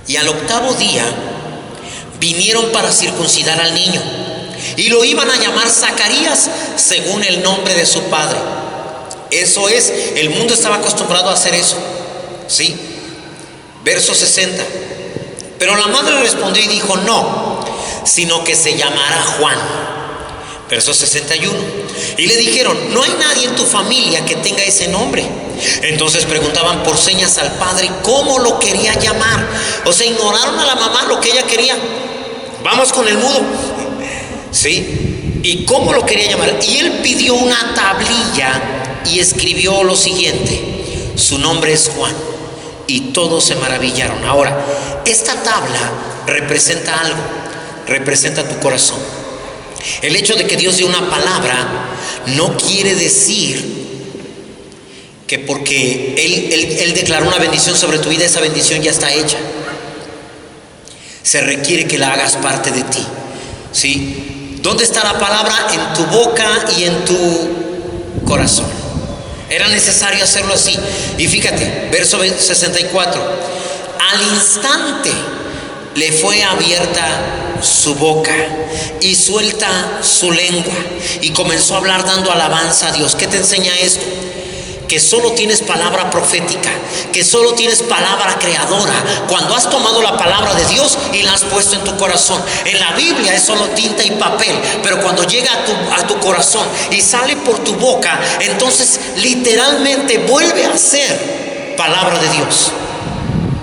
Y al 8º día vinieron para circuncidar al niño y lo iban a llamar Zacarías según el nombre de su padre. Eso es, el mundo estaba acostumbrado a hacer eso, ¿sí? Verso 60. Pero la madre respondió y dijo: no, sino que se llamará Juan. Verso 61. Y le dijeron: no hay nadie en tu familia que tenga ese nombre. Entonces preguntaban por señas al padre cómo lo quería llamar. O sea, ignoraron a la mamá lo que ella quería. Vamos con el mudo, ¿sí? ¿Y cómo lo quería llamar? Y él pidió una tablilla y escribió lo siguiente: su nombre es Juan. Y todos se maravillaron. Ahora, esta tabla representa algo, representa tu corazón. El hecho de que Dios dio una palabra no quiere decir que porque Él declaró una bendición sobre tu vida, esa bendición ya está hecha. Se requiere que la hagas parte de ti, ¿sí? ¿Dónde está la palabra? En tu boca y en tu corazón. Era necesario hacerlo así. Y fíjate, verso 64. Al instante le fue abierta su boca y suelta su lengua y comenzó a hablar dando alabanza a Dios. ¿Qué te enseña esto? Que solo tienes palabra profética, que solo tienes palabra creadora cuando has tomado la palabra de Dios y la has puesto en tu corazón. En la Biblia es solo tinta y papel, pero cuando llega a tu corazón y sale por tu boca, entonces literalmente vuelve a ser palabra de Dios.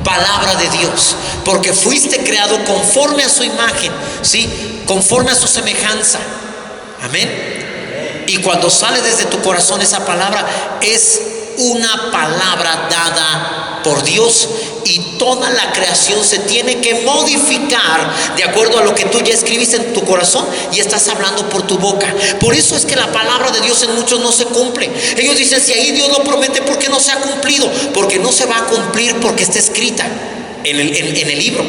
Palabra de Dios, porque fuiste creado conforme a su imagen, ¿sí? Conforme a su semejanza. Amén. Y cuando sale desde tu corazón esa palabra, es una palabra dada por Dios, y toda la creación se tiene que modificar de acuerdo a lo que tú ya escribiste en tu corazón y estás hablando por tu boca. Por eso es que la palabra de Dios en muchos no se cumple. Ellos dicen: si ahí Dios lo promete, ¿por qué no se ha cumplido? Porque no se va a cumplir porque está escrita en el libro.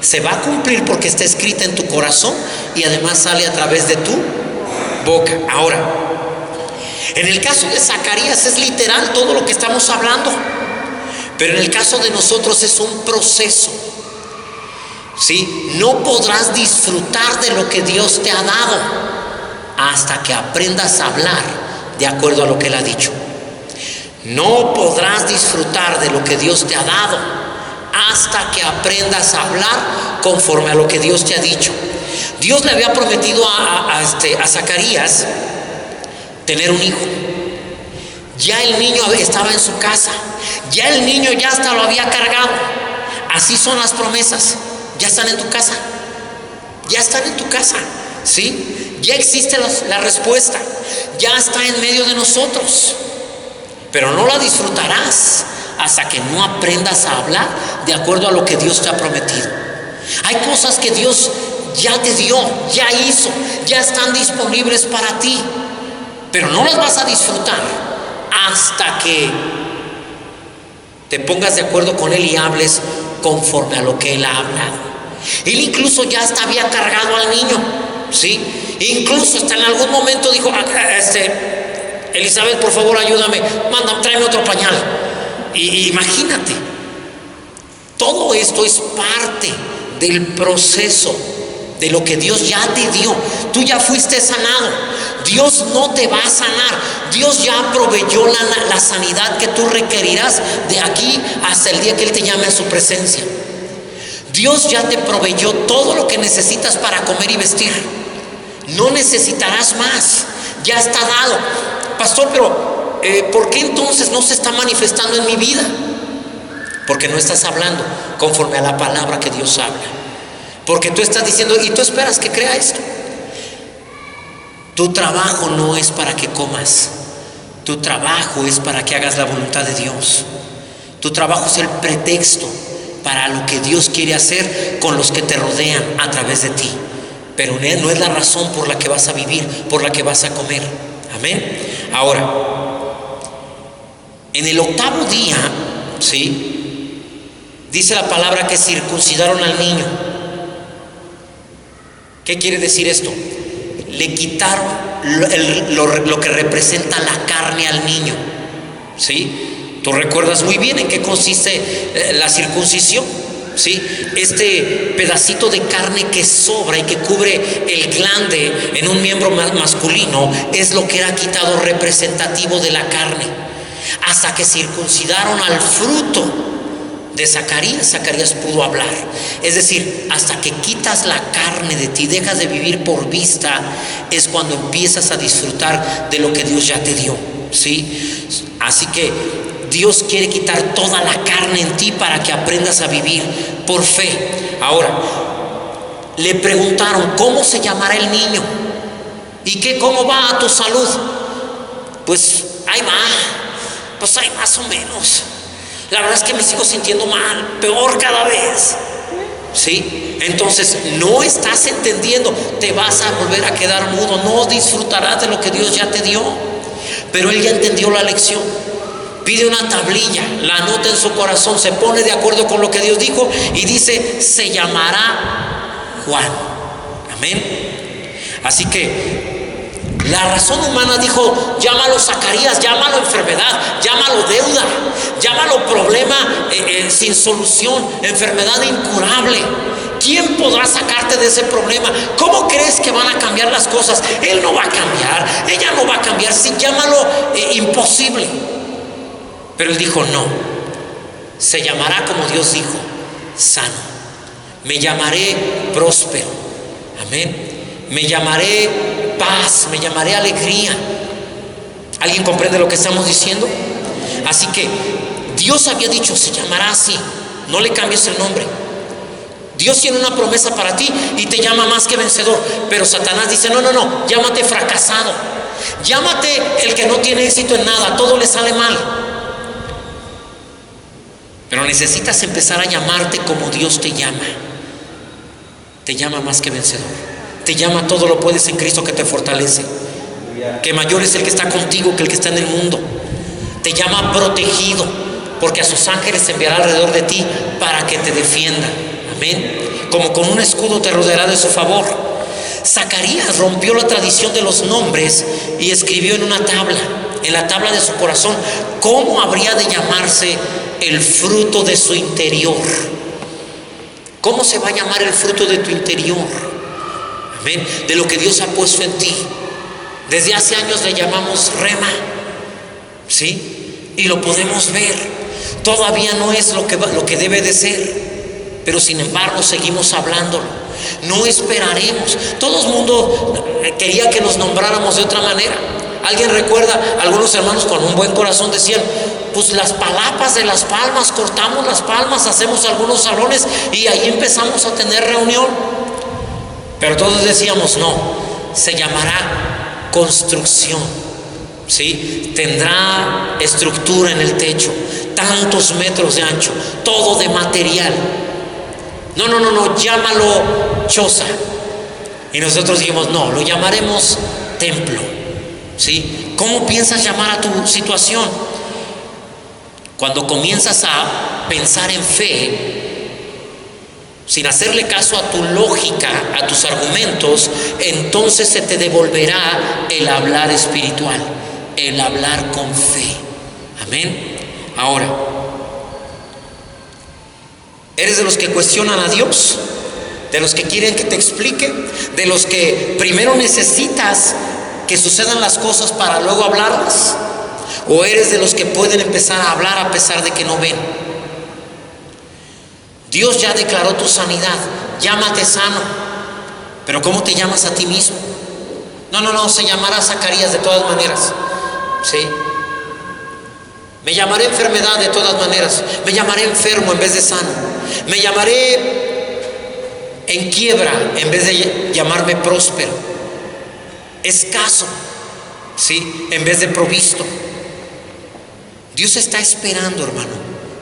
Se va a cumplir porque está escrita en tu corazón y además sale a través de tu boca. Ahora, en el caso de Zacarías es literal todo lo que estamos hablando, pero en el caso de nosotros es un proceso, ¿sí? No podrás disfrutar de lo que Dios te ha dado hasta que aprendas a hablar de acuerdo a lo que Él ha dicho. No podrás disfrutar de lo que Dios te ha dado hasta que aprendas a hablar conforme a lo que Dios te ha dicho. Dios le había prometido a Zacarías tener un hijo. Ya el niño estaba en su casa, ya el niño ya hasta lo había cargado. Así son las promesas, ya están en tu casa, ya están en tu casa, ¿sí? Ya existe la respuesta, ya está en medio de nosotros, pero no la disfrutarás hasta que no aprendas a hablar de acuerdo a lo que Dios te ha prometido. Hay cosas que Dios ya te dio, ya hizo, ya están disponibles para ti, pero no las vas a disfrutar hasta que te pongas de acuerdo con Él y hables conforme a lo que Él ha hablado. Él incluso ya hasta había cargado al niño, ¿sí? Incluso hasta en algún momento dijo: Elizabeth, por favor, ayúdame, tráeme otro pañal. Y imagínate, todo esto es parte del proceso de lo que Dios ya te dio. Tú ya fuiste sanado. Dios no te va a sanar. Dios ya proveyó la sanidad que tú requerirás de aquí hasta el día que Él te llame a su presencia. Dios ya te proveyó todo lo que necesitas para comer y vestir. No necesitarás más. Ya está dado. Pastor, pero ¿por qué entonces no se está manifestando en mi vida? Porque no estás hablando conforme a la palabra que Dios habla. Porque tú estás diciendo, y tú esperas que crea esto. Tu trabajo no es para que comas. Tu trabajo es para que hagas la voluntad de Dios. Tu trabajo es el pretexto para lo que Dios quiere hacer con los que te rodean a través de ti. Pero no es la razón por la que vas a vivir, por la que vas a comer. Amén. Ahora, en el 8º día, ¿sí?, dice la palabra que circuncidaron al niño. ¿Qué quiere decir esto? Le quitaron lo que representa la carne al niño, ¿sí? Tú recuerdas muy bien en qué consiste la circuncisión, ¿sí? Este pedacito de carne que sobra y que cubre el glande en un miembro masculino es lo que era quitado representativo de la carne. Hasta que circuncidaron al fruto de Zacarías, Zacarías pudo hablar. Es decir, hasta que quitas la carne de ti, dejas de vivir por vista, es cuando empiezas a disfrutar de lo que Dios ya te dio, ¿sí? Así que Dios quiere quitar toda la carne en ti para que aprendas a vivir por fe. Ahora, le preguntaron, ¿cómo se llamará el niño? ¿Y cómo va a tu salud? Pues ahí va, pues ahí más o menos. La verdad es que me sigo sintiendo mal, peor cada vez, ¿sí? Entonces no estás entendiendo, te vas a volver a quedar mudo, no disfrutarás de lo que Dios ya te dio. Pero él ya entendió la lección. Pide una tablilla, la anota en su corazón, se pone de acuerdo con lo que Dios dijo y dice, se llamará Juan. Amén. Así que la razón humana dijo, llámalo Zacarías, llámalo enfermedad, llámalo deuda, llámalo problema sin solución, enfermedad incurable. ¿Quién podrá sacarte de ese problema? ¿Cómo crees que van a cambiar las cosas? Él no va a cambiar, ella no va a cambiar, sí, llámalo imposible. Pero él dijo, no, se llamará como Dios dijo, sano. Me llamaré próspero. Amén. Me llamaré paz, me llamaré alegría. ¿Alguien comprende lo que estamos diciendo? Así que Dios había dicho, se llamará así, no le cambies el nombre. Dios tiene una promesa para ti y te llama más que vencedor. Pero Satanás dice, no, llámate fracasado, llámate el que no tiene éxito en nada, todo le sale mal. Pero necesitas empezar a llamarte como Dios te llama. Te llama más que vencedor. Te llama todo lo puedes en Cristo que te fortalece. Que mayor es el que está contigo que el que está en el mundo. Te llama protegido, porque a sus ángeles enviará alrededor de ti para que te defiendan. Amén. Como con un escudo te rodeará de su favor. Zacarías rompió la tradición de los nombres y escribió en una tabla, en la tabla de su corazón, cómo habría de llamarse el fruto de su interior. ¿Cómo se va a llamar el fruto de tu interior? Amén. De lo que Dios ha puesto en ti. Desde hace años le llamamos rema, ¿sí? Y lo podemos ver. Todavía no es lo que debe de ser, pero sin embargo seguimos hablándolo. No esperaremos. Todo el mundo quería que nos nombráramos de otra manera. ¿Alguien recuerda? Algunos hermanos con un buen corazón decían, pues las palapas de las palmas, cortamos las palmas, hacemos algunos salones y ahí empezamos a tener reunión. Pero todos decíamos, no, se llamará construcción, ¿sí? Tendrá estructura en el techo, tantos metros de ancho, todo de material. No, llámalo choza. Y nosotros dijimos, no, lo llamaremos templo, ¿sí? ¿Cómo piensas llamar a tu situación? Cuando comienzas a pensar en fe, sin hacerle caso a tu lógica, a tus argumentos, entonces se te devolverá el hablar espiritual, el hablar con fe. Amén. Ahora, ¿eres de los que cuestionan a Dios? ¿De los que quieren que te explique? ¿De los que primero necesitas que sucedan las cosas para luego hablarlas? ¿O eres de los que pueden empezar a hablar a pesar de que no ven? Dios ya declaró tu sanidad, llámate sano. Pero ¿cómo te llamas a ti mismo? No, se llamará Zacarías de todas maneras, ¿sí? Me llamaré enfermedad de todas maneras. Me llamaré enfermo en vez de sano. Me llamaré en quiebra en vez de llamarme próspero. Escaso, ¿sí? En vez de provisto. Dios está esperando, hermano,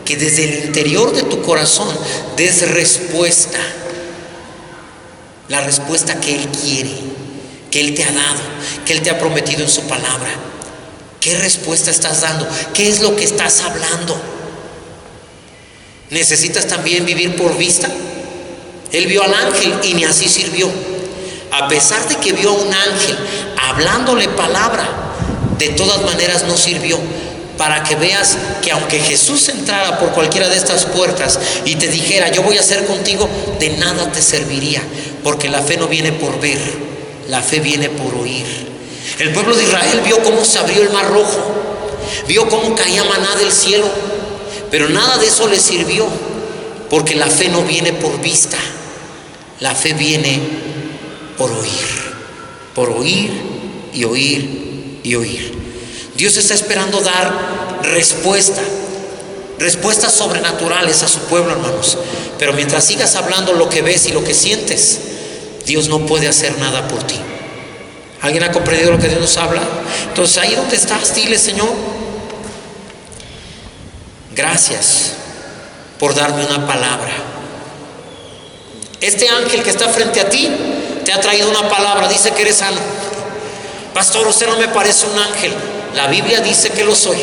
que desde el interior de tu corazón des respuesta. La respuesta que Él quiere, que Él te ha dado, que Él te ha prometido en su palabra. ¿Qué respuesta estás dando? ¿Qué es lo que estás hablando? ¿Necesitas también vivir por vista? Él vio al ángel y ni así sirvió. A pesar de que vio a un ángel hablándole palabra, de todas maneras no sirvió. Para que veas que aunque Jesús entrara por cualquiera de estas puertas y te dijera, yo voy a hacer contigo, de nada te serviría, porque la fe no viene por ver, la fe viene por oír. El pueblo de Israel vio cómo se abrió el mar rojo, vio cómo caía maná del cielo, pero nada de eso les sirvió, porque la fe no viene por vista, la fe viene por oír y oír y oír. Dios está esperando dar respuestas sobrenaturales a su pueblo, hermanos. Pero mientras sigas hablando lo que ves y lo que sientes, Dios no puede hacer nada por ti. ¿Alguien ha comprendido lo que Dios nos habla? Entonces ahí donde estás, dile: Señor, gracias por darme una palabra. Este ángel que está frente a ti te ha traído una palabra, dice que eres sano. Pastor, usted no me parece un ángel. La Biblia dice que lo soy.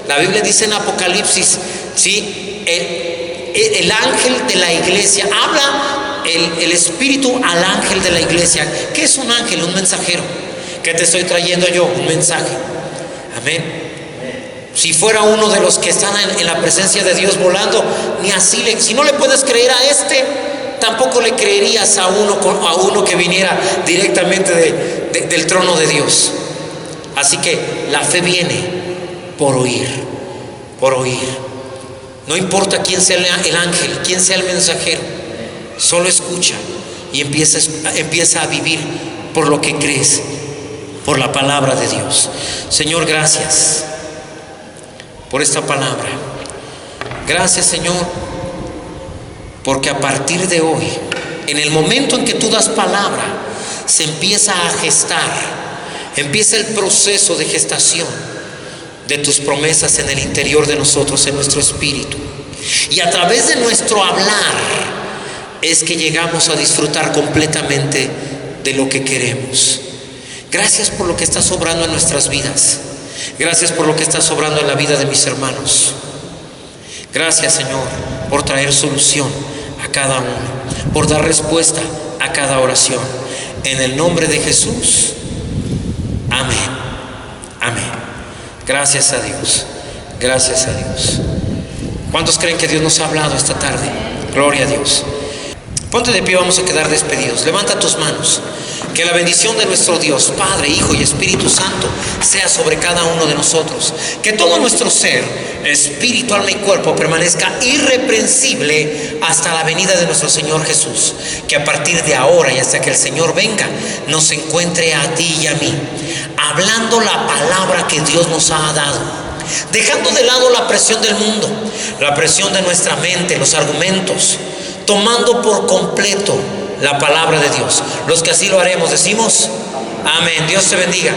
La Biblia dice en Apocalipsis, ¿sí? El ángel de la iglesia, habla el espíritu al ángel de la iglesia. ¿Qué es un ángel? Un mensajero. ¿Qué te estoy trayendo yo? Un mensaje. Amén. Si fuera uno de los que están en la presencia de Dios volando, ni así si no le puedes creer a este, tampoco le creerías a uno que viniera directamente del trono de Dios. Así que la fe viene por oír, por oír. No importa quién sea el ángel, quién sea el mensajero, solo escucha y empieza a vivir por lo que crees, por la palabra de Dios. Señor, gracias por esta palabra. Gracias, Señor, porque a partir de hoy, en el momento en que tú das palabra, se empieza a gestar. Empieza el proceso de gestación de tus promesas en el interior de nosotros, en nuestro espíritu. Y a través de nuestro hablar es que llegamos a disfrutar completamente de lo que queremos. Gracias por lo que estás obrando en nuestras vidas. Gracias por lo que estás obrando en la vida de mis hermanos. Gracias, Señor, por traer solución a cada uno, por dar respuesta a cada oración. En el nombre de Jesús. Amén. Amén. Gracias a Dios. Gracias a Dios. ¿Cuántos creen que Dios nos ha hablado esta tarde? Gloria a Dios. Ponte de pie, vamos a quedar despedidos. Levanta tus manos. Que la bendición de nuestro Dios, Padre, Hijo y Espíritu Santo, sea sobre cada uno de nosotros. Que todo nuestro ser, espíritu, alma y cuerpo, permanezca irreprensible hasta la venida de nuestro Señor Jesús. Que a partir de ahora y hasta que el Señor venga, nos encuentre a ti y a mí, hablando la palabra que Dios nos ha dado, dejando de lado la presión del mundo, la presión de nuestra mente, los argumentos, tomando por completo la palabra de Dios. Los que así lo haremos, decimos amén. Dios te bendiga.